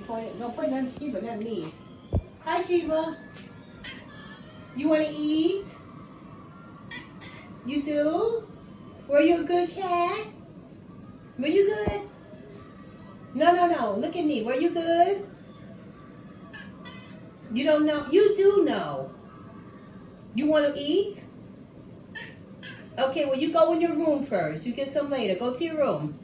point. Don't point nothing to Sheba, not me. Hi, Sheba. You want to eat? You do? Were you a good cat? Were you good? No. Look at me. Were you good? You don't know? You do know. You want to eat? Okay, well, you go in your room first. You get some later. Go to your room.